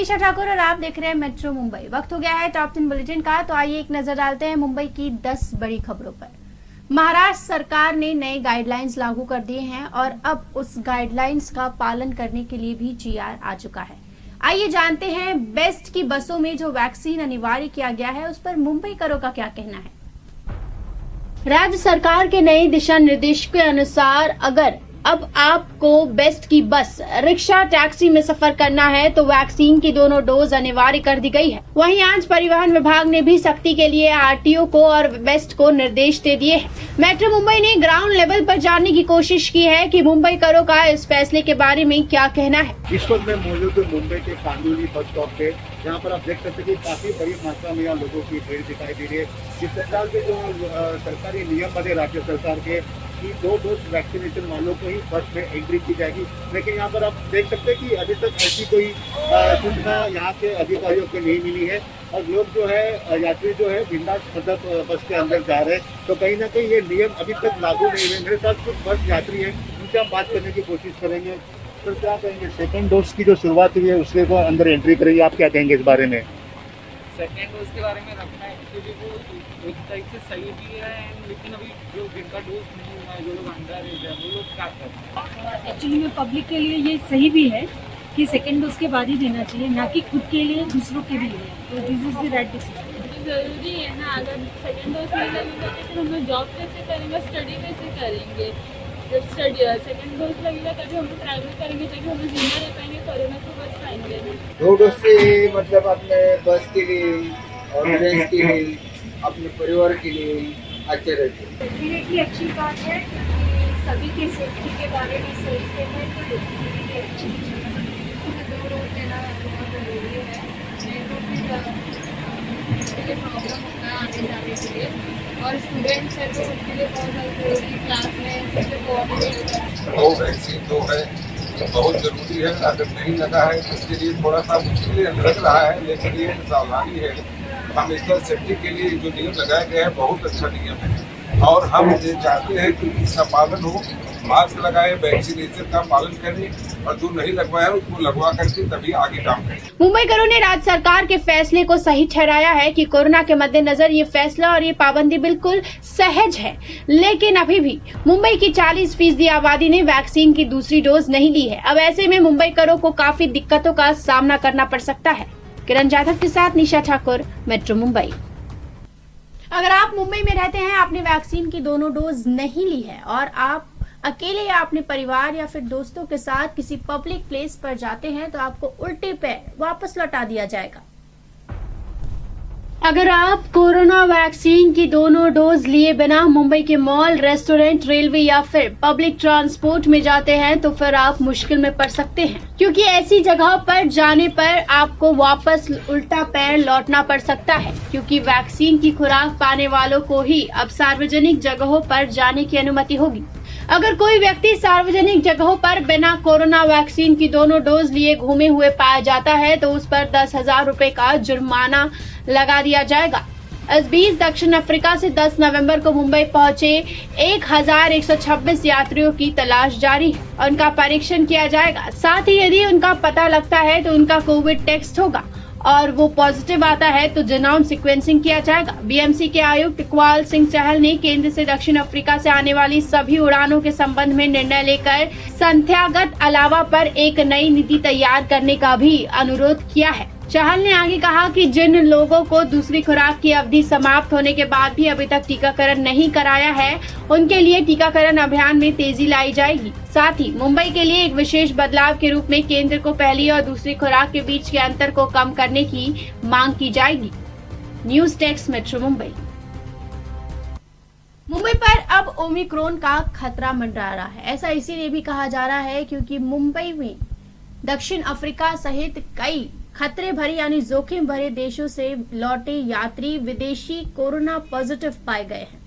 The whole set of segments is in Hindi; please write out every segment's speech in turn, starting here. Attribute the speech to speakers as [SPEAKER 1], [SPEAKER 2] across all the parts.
[SPEAKER 1] निशा ठाकुर और आप देख रहे हैं मेट्रो मुंबई। वक्त हो गया है टॉप 10 बुलेटिन का, तो आइए एक नजर डालते हैं मुंबई की 10 बड़ी खबरों पर। महाराष्ट्र सरकार ने नए गाइडलाइंस लागू कर दिए हैं और अब उस गाइडलाइंस का पालन करने के लिए भी जीआर आ चुका है। आइए जानते हैं बेस्ट की बसों में जो वैक्सीन अनिवार्य किया गया है उस पर मुंबई करो का क्या कहना है। राज्य सरकार के नए दिशा निर्देश के अनुसार अगर अब आपको बेस्ट की बस, रिक्शा, टैक्सी में सफर करना है तो वैक्सीन की दोनों डोज अनिवार्य कर दी गई है। वहीं आज परिवहन विभाग ने भी सख्ती के लिए आरटीओ को और बेस्ट को निर्देश दे दिए हैं। मेट्रो मुंबई ने ग्राउंड लेवल पर जानने की कोशिश की है कि मुंबई करो का इस फैसले के बारे में क्या कहना है।
[SPEAKER 2] इस वक्त मैं मौजूद हूँ मुंबई के कांदिवली बस स्टॉप पे, जहाँ पर आप देख सकते हैं कि काफी बड़ी मात्रा में यहाँ लोगों की भीड़ दिखाई दे रही है। इस सरकार के जो सरकारी नियम बने राज्य सरकार के कि 2 डोज वैक्सीनेशन वालों को ही बस में एंट्री की जाएगी, लेकिन यहाँ पर आप देख सकते हैं कि अभी तक ऐसी कोई सूचना यहाँ के अधिकारियों को नहीं मिली है और लोग जो है यात्री जो है बिंदास मतलब बस के अंदर जा रहे हैं। तो कहीं ना कहीं ये नियम अभी तक लागू नहीं हुए। मेरे साथ कुछ बस यात्री है, उनसे हम बात करने की कोशिश करेंगे। तो क्या कहेंगे, सेकेंड डोज की जो शुरुआत हुई है उसके को अंदर एंट्री करेंगे, आप क्या कहेंगे इस बारे में?
[SPEAKER 3] सेकेंड डोज के बारे में रखना है क्योंकि वो एक टाइप से सही भी है, लेकिन अभी जो जिनका डोज नहीं हुआ है, जो लोग अंडर एज है, वो लोग क्या करते हैं।
[SPEAKER 4] एक्चुअली में पब्लिक के लिए ये सही भी है कि सेकेंड डोज के बाद ही देना चाहिए, ना कि खुद के लिए, दूसरों के भी लिए। तो this is the right decision.
[SPEAKER 5] जरूरी है ना, अगर सेकेंड डोज नहीं लगेगा तो फिर हम लोग जॉब कैसे करेंगे, स्टडी कैसे करेंगे। जब स्टडी सेकेंड डोज लगेगा तभी हम लोग ट्रैवल करेंगे, तभी हम लोग जिंदा रह पाएंगे, कोरोना से बच पाएंगे।
[SPEAKER 6] 2 डोज से मतलब अपने बस के लिए और फ्रेंड्स के लिए, अपने परिवार के लिए अच्छे रहते हैं।
[SPEAKER 4] डेफिनेटली अच्छी बात है कि सभी के सेफ्टी के बारे में सोचते हैं, तो डेफिनेटली अच्छी चीज़ है। 2 डोज देना बहुत जरूरी है, नहीं तो फिर प्रॉब्लम होता है आने जाने के लिए। और स्टूडेंट्स है तो उनके लिए बहुत ज़्यादा जरूरी, क्लास में सबसे कोऑर्डिनेट होता है।
[SPEAKER 7] वो वैक्सीन जो है बहुत जरूरी है, अगर नहीं लगा है तो उसके लिए थोड़ा सा मुश्किल लग रहा है, लेकिन ये सावधानी है। हमेशा सेफ्टी के लिए जो नियम लगाया गया है बहुत अच्छा नियम है और हम ये चाहते हैं कि इसका पालन हो। मास्क लगाए, वैक्सीनेशन का पालन करें और जो नहीं लगवाया उसको लगवा करके तभी आगे काम करें।
[SPEAKER 1] मुंबई करो ने राज्य सरकार के फैसले को सही ठहराया है कि कोरोना के मद्देनजर ये फैसला और ये पाबंदी बिल्कुल सहज है, लेकिन अभी भी मुंबई की 40% आबादी ने वैक्सीन की दूसरी डोज नहीं ली है। अब ऐसे में मुंबई करो को काफी दिक्कतों का सामना करना पड़ सकता है। किरण जाधव के साथ निशा ठाकुर, मेट्रो मुंबई। अगर आप मुंबई में रहते हैं, आपने वैक्सीन की दोनों डोज नहीं ली है और आप अकेले या अपने परिवार या फिर दोस्तों के साथ किसी पब्लिक प्लेस पर जाते हैं तो आपको उल्टे पैर वापस लौटा दिया जाएगा। अगर आप कोरोना वैक्सीन की दोनों डोज लिए बिना मुंबई के मॉल, रेस्टोरेंट, रेलवे या फिर पब्लिक ट्रांसपोर्ट में जाते हैं तो फिर आप मुश्किल में पड़ सकते हैं, क्योंकि ऐसी जगह पर जाने पर आपको वापस उल्टा पैर लौटना पड़ सकता है, क्योंकि वैक्सीन की खुराक पाने वालों को ही अब सार्वजनिक जगहों पर जाने की अनुमति होगी। अगर कोई व्यक्ति सार्वजनिक जगहों पर बिना कोरोना वैक्सीन की दोनों डोज लिए घूमे हुए पाया जाता है तो उस पर 10,000 रुपए का जुर्माना लगा दिया जाएगा। इस बीच दक्षिण अफ्रीका से 10 नवंबर को मुंबई पहुंचे 1126 यात्रियों की तलाश जारी है। उनका परीक्षण किया जाएगा, साथ ही यदि उनका पता लगता है तो उनका कोविड टेस्ट होगा और वो पॉजिटिव आता है तो जीनोम सीक्वेंसिंग किया जाएगा। बीएमसी के आयुक्त इकबाल सिंह चहल ने केंद्र से दक्षिण अफ्रीका से आने वाली सभी उड़ानों के संबंध में निर्णय लेकर संख्यागत अलावा पर एक नई नीति तैयार करने का भी अनुरोध किया है। चहल ने आगे कहा कि जिन लोगों को दूसरी खुराक की अवधि समाप्त होने के बाद भी अभी तक टीकाकरण नहीं कराया है, उनके लिए टीकाकरण अभियान में तेजी लाई जाएगी। साथ ही मुंबई के लिए एक विशेष बदलाव के रूप में केंद्र को पहली और दूसरी खुराक के बीच के अंतर को कम करने की मांग की जाएगी। News desk, metro Mumbai. Mumbai पर अब ओमिक्रॉन का खतरा मंडरा रहा है। ऐसा इसीलिए भी कहा जा रहा है क्योंकि मुंबई में दक्षिण अफ्रीका सहित कई खतरे भरे यानी जोखिम भरे देशों से लौटे यात्री विदेशी कोरोना पॉजिटिव पाए गए हैं।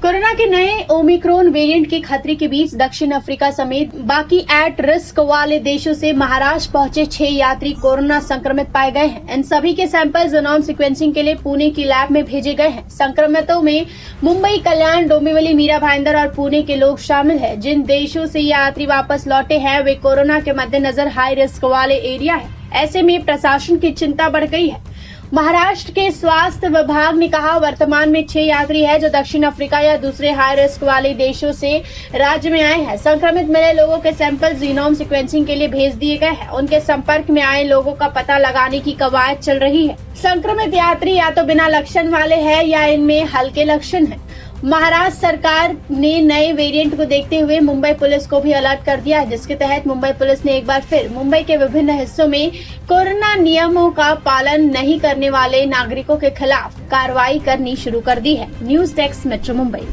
[SPEAKER 1] कोरोना के नए ओमिक्रॉन वेरिएंट के खतरे के बीच दक्षिण अफ्रीका समेत बाकी एट रिस्क वाले देशों से महाराष्ट्र पहुंचे 6 यात्री कोरोना संक्रमित पाए गए हैं। इन सभी के सैंपल जीनोम सीक्वेंसिंग के लिए पुणे की लैब में भेजे गए हैं। संक्रमितों में मुंबई, कल्याण, डोंबिवली, मीरा भाईंदर और पुणे के लोग शामिल हैं। जिन देशों से यात्री वापस लौटे हैं वे कोरोना के मद्देनजर हाई रिस्क वाले एरिया है। ऐसे में प्रशासन की चिंता बढ़ गई है। महाराष्ट्र के स्वास्थ्य विभाग ने कहा वर्तमान में 6 यात्री है जो दक्षिण अफ्रीका या दूसरे हाई रिस्क वाले देशों से राज्य में आए हैं। संक्रमित मिले लोगों के सैंपल जीनोम सीक्वेंसिंग के लिए भेज दिए गए हैं। उनके संपर्क में आए लोगों का पता लगाने की कवायद चल रही है। संक्रमित यात्री या तो बिना लक्षण वाले हैं या इनमें हल्के लक्षण हैं। महाराष्ट्र सरकार ने नए वेरिएंट को देखते हुए मुंबई पुलिस को भी अलर्ट कर दिया है, जिसके तहत मुंबई पुलिस ने एक बार फिर मुंबई के विभिन्न हिस्सों में कोरोना नियमों का पालन नहीं करने वाले नागरिकों के खिलाफ कार्रवाई करनी शुरू कर दी है। News desk metro Mumbai.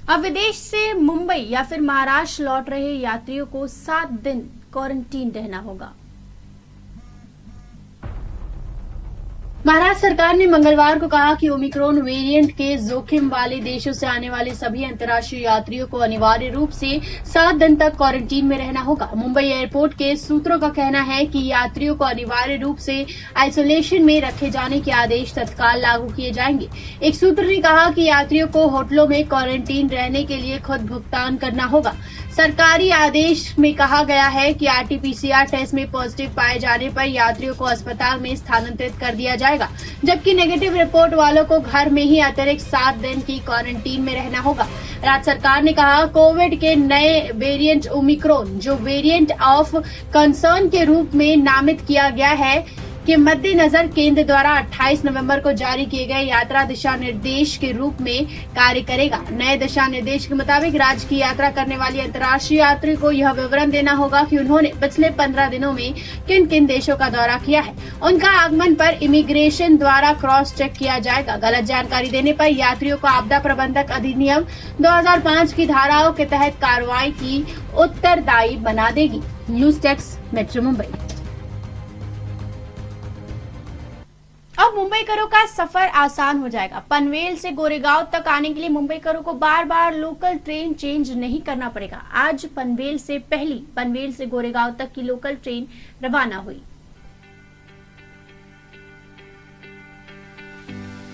[SPEAKER 1] अब विदेश से मुंबई या फिर महाराष्ट्र लौट रहे यात्रियों को 7 दिन क्वारंटीन रहना होगा। महाराष्ट्र सरकार ने मंगलवार को कहा कि ओमिक्रॉन वेरिएंट के जोखिम वाले देशों से आने वाले सभी अंतर्राष्ट्रीय यात्रियों को अनिवार्य रूप से 7 दिन तक क्वारंटीन में रहना होगा। मुंबई एयरपोर्ट के सूत्रों का कहना है कि यात्रियों को अनिवार्य रूप से आइसोलेशन में रखे जाने के आदेश तत्काल लागू किए जाएंगे। एक सूत्र ने कहा कि यात्रियों को होटलों में क्वारंटीन रहने के लिए खुद भुगतान करना होगा। सरकारी आदेश में कहा गया है कि आरटी-पीसीआर टेस्ट में पॉजिटिव पाए जाने पर यात्रियों को अस्पताल में स्थानांतरित कर दिया जाएगा, जबकि नेगेटिव रिपोर्ट वालों को घर में ही अतिरिक्त 7 दिन की क्वारंटीन में रहना होगा। राज्य सरकार ने कहा कोविड के नए वेरिएंट ओमिक्रॉन, जो वेरिएंट ऑफ कंसर्न के रूप में नामित किया गया है, के मद्देनजर केंद्र द्वारा 28 नवंबर को जारी किए गए यात्रा दिशा निर्देश के रूप में कार्य करेगा। नए दिशा निर्देश के मुताबिक राज्य की यात्रा करने वाली अंतर्राष्ट्रीय यात्री को यह विवरण देना होगा कि उन्होंने पिछले 15 दिनों में किन किन देशों का दौरा किया है। उनका आगमन पर इमिग्रेशन द्वारा क्रॉस चेक किया जाएगा। गलत जानकारी देने पर यात्रियों को आपदा प्रबंधक अधिनियम 2005 की धाराओं के तहत कार्रवाई की उत्तरदायी बना देगी। News desk metro Mumbai. अब मुंबईकरों का सफर आसान हो जाएगा। पनवेल से गोरेगांव तक आने के लिए मुंबईकरों को बार बार लोकल ट्रेन चेंज नहीं करना पड़ेगा। आज पनवेल से पहली पनवेल से गोरेगांव तक की लोकल ट्रेन रवाना हुई।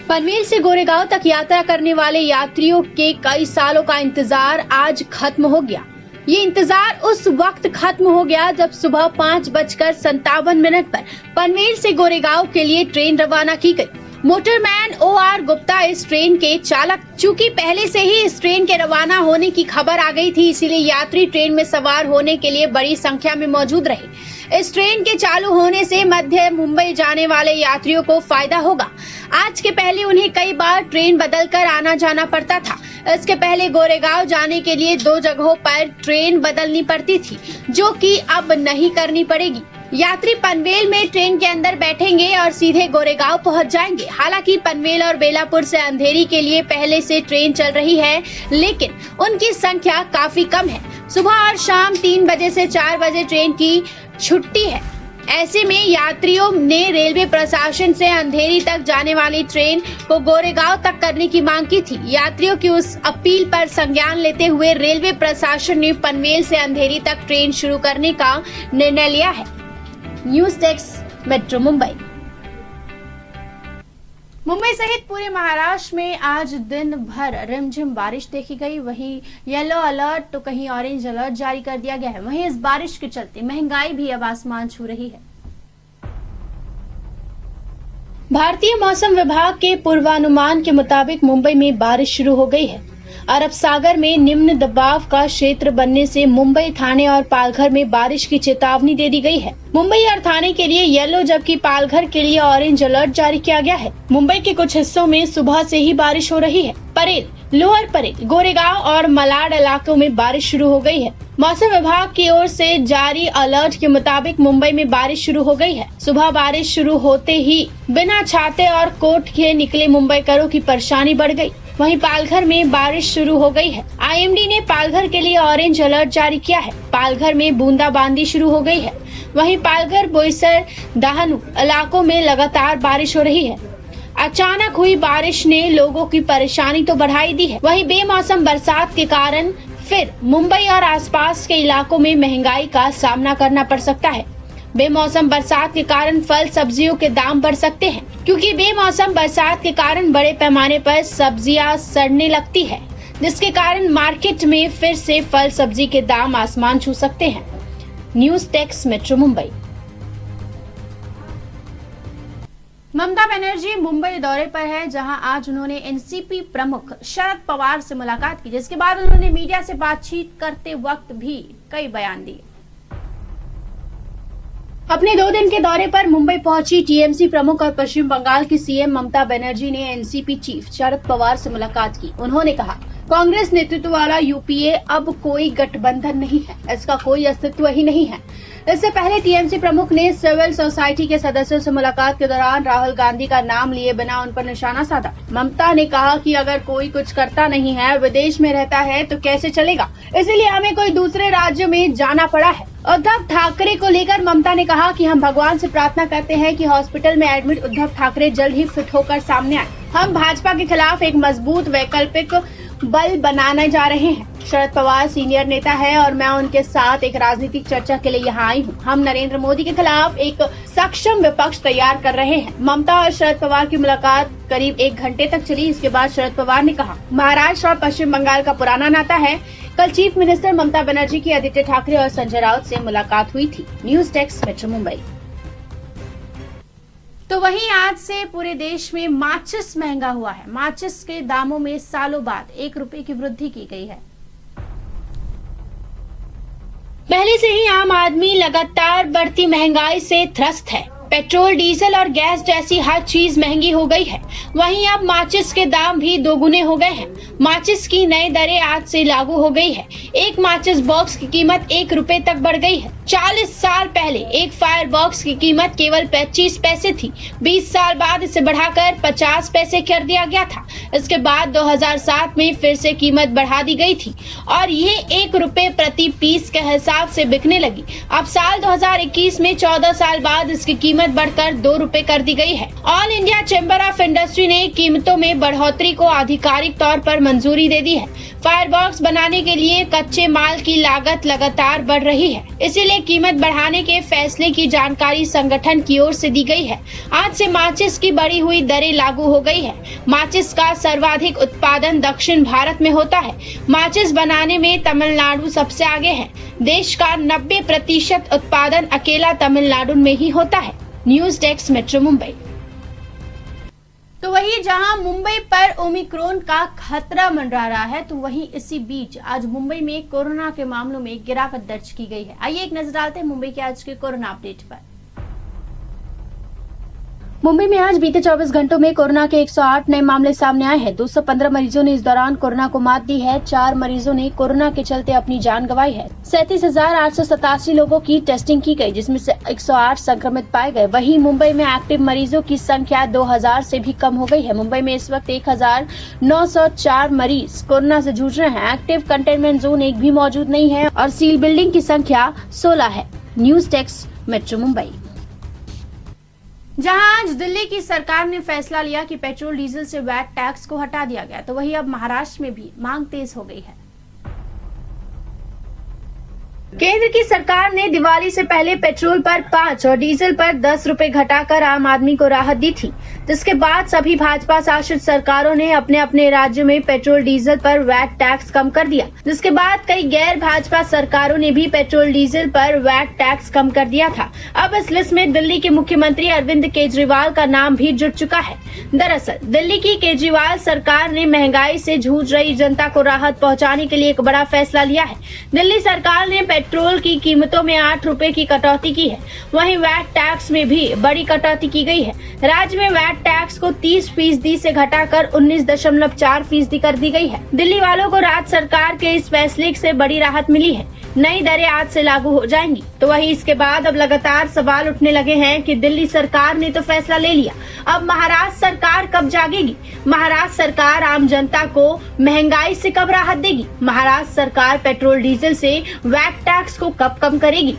[SPEAKER 1] पनवेल से गोरेगांव तक यात्रा करने वाले यात्रियों के कई सालों का इंतजार आज खत्म हो गया। ये इंतजार उस वक्त खत्म हो गया जब सुबह 5:57 पर पनवेल से गोरेगांव के लिए ट्रेन रवाना की गई। मोटरमैन OR गुप्ता इस ट्रेन के चालक। चूंकि पहले से ही इस ट्रेन के रवाना होने की खबर आ गई थी, इसीलिए यात्री ट्रेन में सवार होने के लिए बड़ी संख्या में मौजूद रहे। इस ट्रेन के चालू होने से मध्य मुंबई जाने वाले यात्रियों को फायदा होगा। आज के पहले उन्हें कई बार ट्रेन बदलकर आना जाना पड़ता था। इसके पहले गोरेगांव जाने के लिए 2 जगहों पर ट्रेन बदलनी पड़ती थी, जो कि अब नहीं करनी पड़ेगी। यात्री पनवेल में ट्रेन के अंदर बैठेंगे और सीधे गोरेगांव पहुंच जाएंगे। हालांकि पनवेल और बेलापुर से अंधेरी के लिए पहले से ट्रेन चल रही है, लेकिन उनकी संख्या काफी कम है। सुबह और शाम 3 बजे से 4 बजे ट्रेन की छुट्टी है। ऐसे में यात्रियों ने रेलवे प्रशासन से अंधेरी तक जाने वाली ट्रेन को गोरेगांव तक करने की मांग की थी। यात्रियों की उस अपील पर संज्ञान लेते हुए रेलवे प्रशासन ने पनवेल से अंधेरी तक ट्रेन शुरू करने का निर्णय लिया है। News desk metro Mumbai. Mumbai सहित पूरे महाराष्ट्र में आज दिन भर रिमझिम बारिश देखी गई। वहीं येलो अलर्ट तो कहीं ऑरेंज अलर्ट जारी कर दिया गया है। वहीं इस बारिश के चलते महंगाई भी अब आसमान छू रही है। भारतीय मौसम विभाग के पूर्वानुमान के मुताबिक मुंबई में बारिश शुरू हो गई है। अरब सागर में निम्न दबाव का क्षेत्र बनने से मुंबई, ठाणे और पालघर में बारिश की चेतावनी दे दी गई है। मुंबई और ठाणे के लिए येलो जबकि पालघर के लिए ऑरेंज अलर्ट जारी किया गया है। मुंबई के कुछ हिस्सों में सुबह से ही बारिश हो रही है। परेल, लोअर परेल, गोरेगांव और मलाड इलाकों में बारिश शुरू हो गई है। मौसम विभाग की ओर से जारी अलर्ट के मुताबिक मुंबई में बारिश शुरू हो गई है। सुबह बारिश शुरू होते ही बिना छाते और कोट के निकले मुंबईकरों की परेशानी बढ़ गई। वहीं पालघर में बारिश शुरू हो गई है। IMD ने पालघर के लिए ऑरेंज अलर्ट जारी किया है। पालघर में बूंदाबांदी शुरू हो गई है। वहीं पालघर, बोईसर, दाहनु इलाकों में लगातार बारिश हो रही है। अचानक हुई बारिश ने लोगों की परेशानी तो बढ़ाई दी है, वहीं बेमौसम बरसात के कारण फिर मुंबई और आसपास के इलाकों में महंगाई का सामना करना पड़ सकता है। बेमौसम बरसात के कारण फल सब्जियों के दाम बढ़ सकते हैं, क्योंकि बेमौसम बरसात के कारण बड़े पैमाने पर सब्जियां सड़ने लगती है, जिसके कारण मार्केट में फिर से फल सब्जी के दाम आसमान छू सकते हैं। News desk metro Mumbai. Mamata Banerjee Mumbai दौरे पर है, जहां आज उन्होंने एनसीपी प्रमुख शरद पवार से मुलाकात की, जिसके बाद उन्होंने मीडिया से बातचीत करते वक्त भी कई बयान दिए। अपने 2 दिन के दौरे पर मुंबई पहुंची टीएमसी प्रमुख और पश्चिम बंगाल की सीएम ममता बनर्जी ने एनसीपी चीफ शरद पवार से मुलाकात की। उन्होंने कहा, कांग्रेस नेतृत्व वाला यूपीए अब कोई गठबंधन नहीं है, इसका कोई अस्तित्व ही नहीं है। इससे पहले टीएमसी प्रमुख ने सिविल सोसाइटी के सदस्यों से मुलाकात के दौरान राहुल गांधी का नाम लिए बिना उन पर निशाना साधा। ममता ने कहा कि अगर कोई कुछ करता नहीं है, विदेश में रहता है, तो कैसे चलेगा, इसलिए हमें कोई दूसरे राज्य में जाना पड़ा है। उद्धव ठाकरे को लेकर ममता ने कहा कि हम भगवान से प्रार्थना करते हैं कि हॉस्पिटल में एडमिट उद्धव ठाकरे जल्द ही फिट होकर सामने आए। हम भाजपा के खिलाफ एक मजबूत वैकल्पिक बल बनाने जा रहे हैं। शरद पवार सीनियर नेता है और मैं उनके साथ एक राजनीतिक चर्चा के लिए यहाँ आई हूँ। हम नरेंद्र मोदी के खिलाफ एक सक्षम विपक्ष तैयार कर रहे हैं। ममता और शरद पवार की मुलाकात करीब 1 घंटे तक चली। इसके बाद शरद पवार ने कहा, महाराष्ट्र और पश्चिम बंगाल का पुराना नाता है। कल चीफ मिनिस्टर ममता बनर्जी की आदित्य ठाकरे और संजय राउत से मुलाकात हुई थी। News desk metro Mumbai. तो वहीं आज से पूरे देश में माचिस महंगा हुआ है। माचिस के दामों में सालों बाद 1 रुपए की वृद्धि की गई है। पहले से ही आम आदमी लगातार बढ़ती महंगाई से त्रस्त है। पेट्रोल, डीजल और गैस जैसी हर चीज महंगी हो गई है। वहीं अब माचिस के दाम भी दोगुने हो गए हैं। माचिस की नई दरें आज से लागू हो गई है। एक माचिस बॉक्स की कीमत 1 रुपए तक बढ़ गई है। 40 साल पहले एक फायर बॉक्स की कीमत केवल 25 पैसे थी। 20 साल बाद इसे बढ़ाकर 50 पैसे कर दिया गया था। इसके बाद 2007 में फिर से कीमत बढ़ा दी गई थी और ये 1 रुपए प्रति पीस के हिसाब से बिकने लगी। अब साल 2021 में 14 साल बाद इसकी कीमत बढ़कर 2 रुपए कर दी गई है। All India chamber of industry ने कीमतों में बढ़ोतरी को आधिकारिक तौर पर मंजूरी दे दी है। फायर बॉक्स बनाने के लिए कच्चे माल की लागत लगातार बढ़ रही है, इसीलिए कीमत बढ़ाने के फैसले की जानकारी संगठन की ओर से दी गई है। आज से माचिस की बढ़ी हुई दरें लागू हो गई है। माचिस का सर्वाधिक उत्पादन दक्षिण भारत में होता है। माचिस बनाने में तमिलनाडु सबसे आगे है। देश का 90% उत्पादन अकेला तमिलनाडु में ही होता है। News desk metro Mumbai. तो वहीं जहां मुंबई पर ओमिक्रॉन का खतरा मंडरा रहा है, तो वहीं इसी बीच आज मुंबई में कोरोना के मामलों में गिरावट दर्ज की गई है। आइए एक नजर डालते हैं मुंबई के आज के कोरोना अपडेट पर। मुंबई में आज बीते 24 घंटों में कोरोना के 108 नए मामले सामने आए हैं। 215 मरीजों ने इस दौरान कोरोना को मात दी है। 4 मरीजों ने कोरोना के चलते अपनी जान गंवाई है। 37,887 लोगों की टेस्टिंग की गई, जिसमें से 108 संक्रमित पाए गए। वहीं मुंबई में एक्टिव मरीजों की संख्या 2000 से भी कम हो गई है। मुंबई में इस वक्त 1904 मरीज कोरोना से जूझ रहे हैं। एक्टिव कंटेनमेंट जोन एक भी मौजूद नहीं है और सील बिल्डिंग की संख्या 16 है। News desk metro Mumbai. जहां आज दिल्ली की सरकार ने फैसला लिया कि पेट्रोल डीजल से वैट टैक्स को हटा दिया गया, तो वहीं अब महाराष्ट्र में भी मांग तेज हो गई है। केंद्र की सरकार ने दिवाली से पहले पेट्रोल पर 5 और डीजल पर 10 रुपए घटाकर आम आदमी को राहत दी थी, जिसके बाद सभी भाजपा शासित सरकारों ने अपने अपने राज्यों में पेट्रोल डीजल पर वैट टैक्स कम कर दिया। जिसके बाद कई गैर भाजपा सरकारों ने भी पेट्रोल डीजल पर वैट टैक्स कम कर दिया था। अब इस लिस्ट में दिल्ली के मुख्यमंत्री अरविंद केजरीवाल का नाम भी जुड़ चुका है। दरअसल दिल्ली की केजरीवाल सरकार ने महंगाई से जूझ रही जनता को राहत पहुंचाने के लिए एक बड़ा फैसला लिया है। दिल्ली सरकार ने पेट्रोल की कीमतों में 8 रुपए की कटौती की है। वहीं वैट टैक्स में भी बड़ी कटौती की गई है। राज्य में वैट टैक्स को 30% से घटाकर 19.4% कर दी गई है। दिल्ली वालों को राज्य सरकार के इस फैसले से बड़ी राहत मिली है। नई दरें आज से लागू हो जाएंगी। तो वहीं इसके बाद अब लगातार सवाल उठने लगे हैं कि दिल्ली सरकार ने तो फैसला ले लिया, अब महाराष्ट्र सरकार कब जागेगी? महाराष्ट्र सरकार आम जनता को महंगाई से कब राहत देगी? महाराष्ट्र सरकार पेट्रोल डीजल से वैट टैक्स को कब कम करेगी?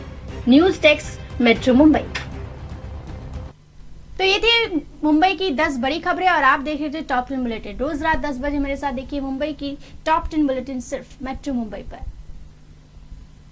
[SPEAKER 1] News desk metro Mumbai. तो ये थी मुंबई की 10 बड़ी खबरें और आप देख रहे थे टॉप 10 बुलेटिन। रोज रात 10 बजे मेरे साथ देखिए मुंबई की टॉप 10 बुलेटिन सिर्फ मेट्रो मुंबई पर।